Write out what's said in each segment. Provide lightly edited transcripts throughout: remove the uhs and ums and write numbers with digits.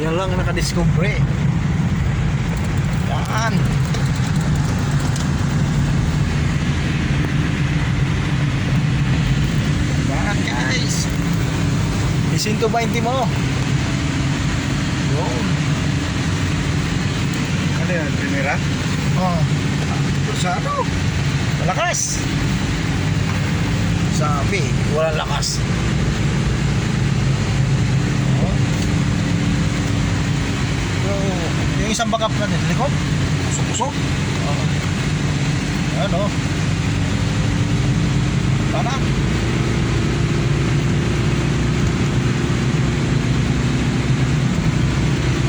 Yan lang nakadiscover. Yan. Yan guys. 120 mo. Yun. Ano yan? Primera? Oh. Sa ano? Malakas. Sabi, walang lakas. Oh. So, yung isang backup natin, likod. Pusok-pusok. Oh. Ayan o. Para.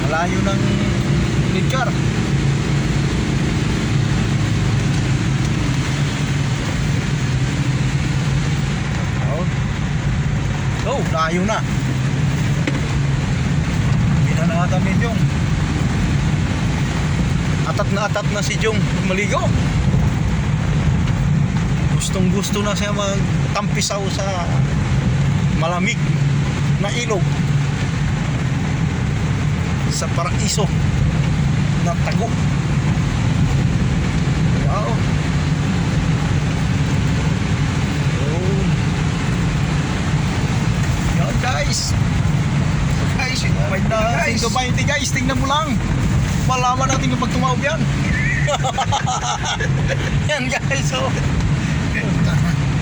Malayo ng lead car. Oh, layo na. Binanatan ni Jong. Atat na si Jong maligo. Gustong gusto na siya magtampisaw sa malamig na ilog sa paraiso na tago. Wow. Guys, guys, 120 guys, tingnan mo lang. Malaman natin kapag tumawag yan. Yan guys, so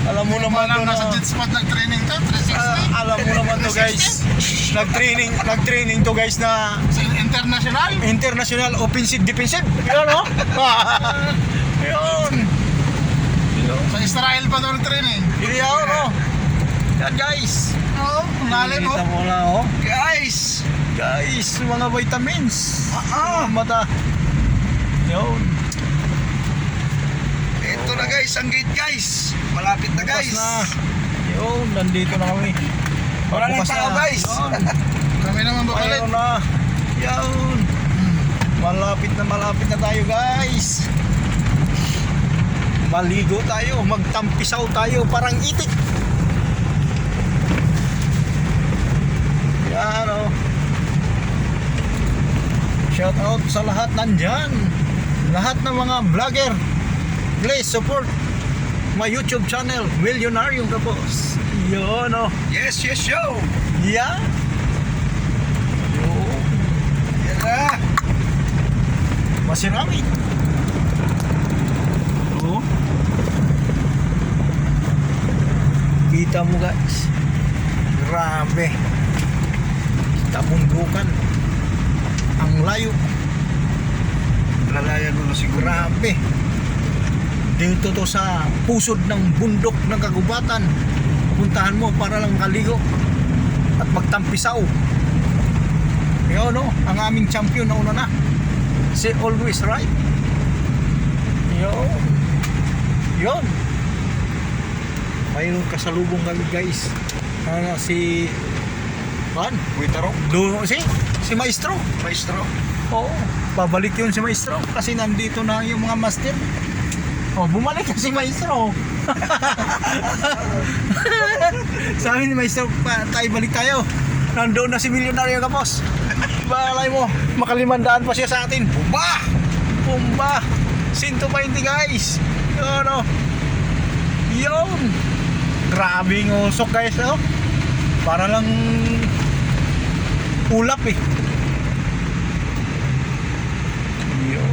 alam mo naman to na nasa jet spot nag-training to, 360. alam mo naman to guys. Nag-training to guys na international offensive defensive. Yun no? Yun. Sa Israel pa daw training. Yun no? Yan guys. Oo, lalim mo. Kita mo na oh. Guys, Mga vitamins. Mata. Yun. ito na guys, ang gate guys. Malapit na guys. Bukas na. Yun, nandito na kami. Wala na Bukas tao guys. Yun. Kami naman bakalit. Ayun na. Yun. Malapit na tayo guys. Maligo tayo, magtampisaw tayo parang itik. Yan o. Shout out sa lahat nandyan. Lahat ng mga vlogger. Please support my YouTube channel, Millionaryong Kapos. Yun o. Yes, yo. Yan. Yun. Yan na. Masirami. Oo. Kita mo guys. Grabe. Kita bundukan. Ang layo. Lalayan mo na siguro. Grabe. Dito to sa pusod ng bundok ng kagubatan. Puntahan mo para lang kaligo at magtampisaw. Yun no, ang aming champion na una na. Si always right. Yun. Mayroon kasalubong kami guys. Si Buitarok. si Maestro. Oo, babalik yun si Maestro kasi nandito na yung mga master. Oh, bumalik na si Maestro. Sabi ni Maestro, balik tayo. Nandoon na si Milyonaryo Kapos. Balay mo, makalimandaan pa siya sa atin. Pumba. 120 guys. Yun o. Yun. Grabing usok guys o. Para lang ulap eh. Yun.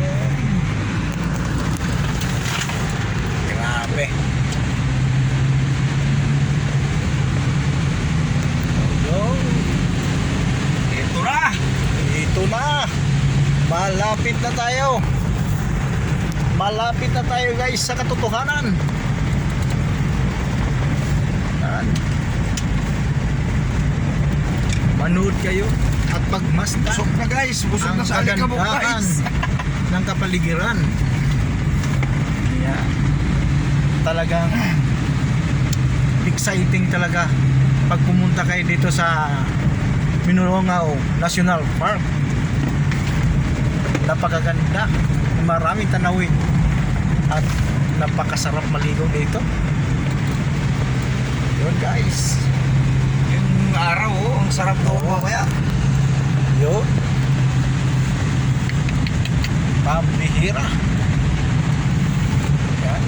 Grabe. Yun. Ito na. Malapit na tayo. Malapit na tayo guys sa katotohanan. Yan. Manood kayo at pagmasdan. Busog na guys. Busog na sa alikabok guys. Ng kapaligiran. Yan. Talagang exciting talaga pag pumunta kayo dito sa Minulongao National Park. Napakaganda. Maraming tanawin at napakasarap maligo dito. Yun guys. Yung araw ang sarap daw kaya. Yun. pera. Yan.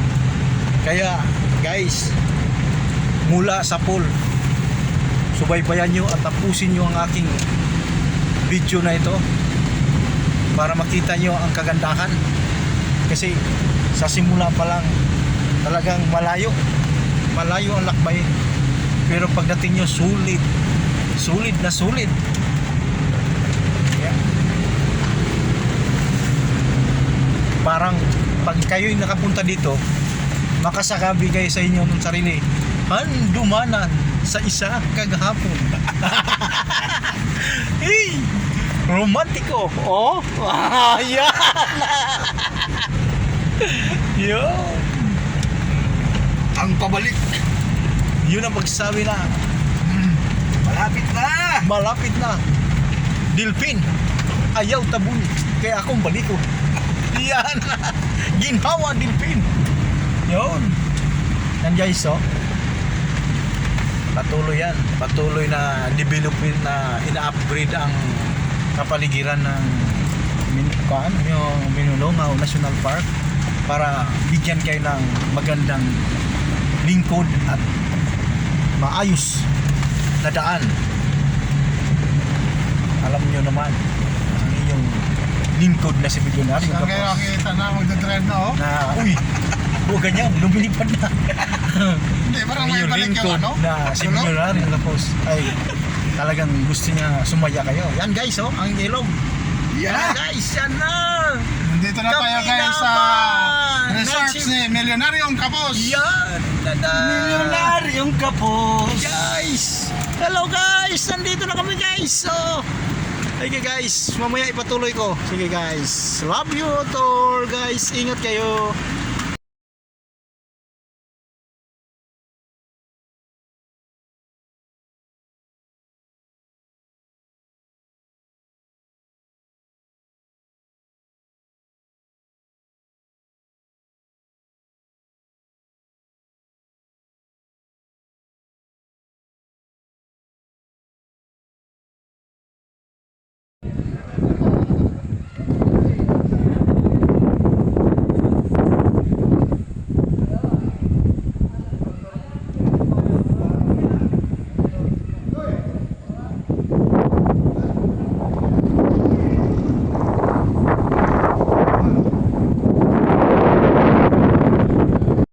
Kaya guys, mula sa pool, subaybayan nyo at tapusin nyo ang aking video na ito para makita nyo ang kagandahan. Kasi sa simula pa lang talagang malayo ang lakbay, pero pagdating nyo sulit na sulit. Yeah. Parang pag kayo'y nakapunta dito, makasakabi kayo sa inyo ng sarili, handumanan sa isa kagahapon. Hey, romantiko. Oh, ayan. Yun. Ang pabalik. Yun ang pagsabi na Malapit na. malapit na. Dilpin, ayaw tabun, kaya akong baliko. Yan. Ginhawa Dilpin. Yun. Yan guys, oh. Patuloy na development, na ina-upgrade ang kapaligiran ng yung Binulongaw National Park para bigyan kayo ng magandang lingkod at maayos na daan. Alam nyo naman ang inyong lingkod na si Milyonaryo Saan kayo Kapos nakikita na magdadrive na oh? na uy, huwag ganyan, lumilipad na. Hindi, parang Ang may inyong balik yung lingkod ano? na si Tulog? Milyonaryo Kapos ay talagang gusto niya sumaya kayo. Yan guys, oh, ang ilog. Yan Yeah. guys, yan na. Nandito na tayo guys sa Kapinapan. resorts ni Milyonaryong Kapos. Yan. Tada. Milyonaryong Kapos. Guys, hello guys, nandito na kami guys. So, sige guys, mamaya ipatuloy ko. Sige guys, love you all guys, ingat kayo.